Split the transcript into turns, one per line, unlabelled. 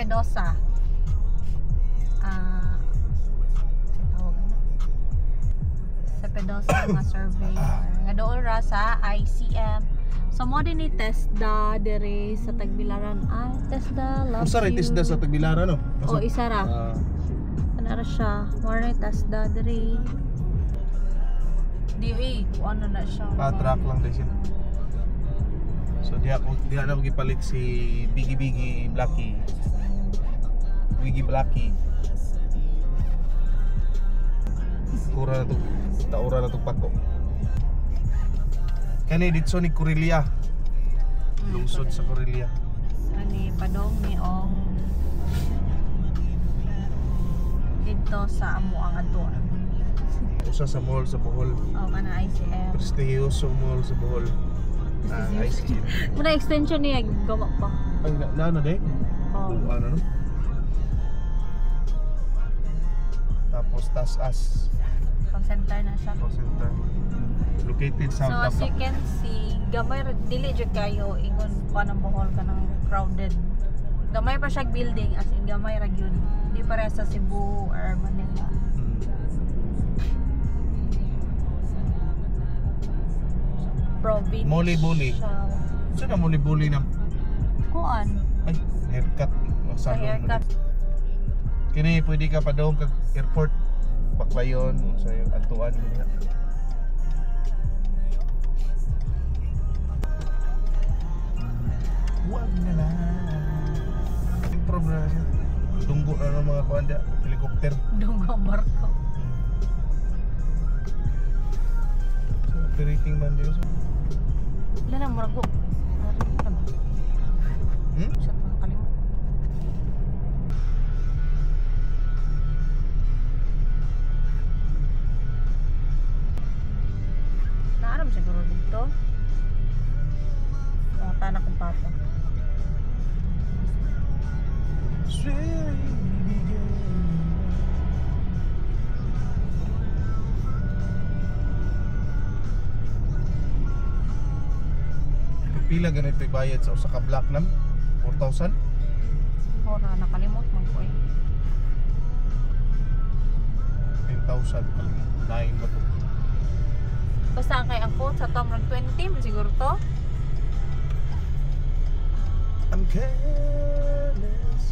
Pedosa. Sa Pedosa nga surveyor. Nga doon ra sa ICM. So mo din ni TESDA dire sa Tagbilaran. TESDA love
Usa ra
you.
TESDA sa Tagbilaran no?
O isa ra. Ano ra siya? More ni TESDA dire. Di ano na siya.
Track lang din siya. So diha na magipalit si Biggie Blacky. Biggie Blacky. Kura na to, taura na to pako. Kani ditso ni Corelia. Lungsod sa Corelia.
Ani padong ni ong dito sa amo ang adon.
Usa sa mall sa Bohol.
Kana ICM.
Prestigioso mall sa Bohol. ICM.
Muna extension niya gawa pa.
Ay na ano day? Ano no? Tapos tas-as.
Call center na siya.
Call center. Located sa
So as you can see, gamay dili jud kayo ingon ko nang Bohol ka ng crowded. Gamay pa siya building as in gamay ra gyud. Di pare sa Cebu or Manila. Province.
Muli-buli. Saan na muli-buli na?
Kuan?
Ay, haircut.
Sa haircut.
Kini pwede ka pa daw kag airport. Baklayon sa atuan niya. Wag na lang. Improve na siya. Dunggo na ng mga kuanda. Helicopter.
Dunggo barko.
So, operating man din.
Wala na, marago. Narinig na ba? Siya pang kalimut. Naaram siguro dito. Tanak kong papa.
Pila ganito bayad sa usa ka block nam? 4,000?
Ora, nakalimot man ko eh.
10,000. 9 ba to?
Basta ang kay ako sa tom 20 man siguro to.
I'm careless.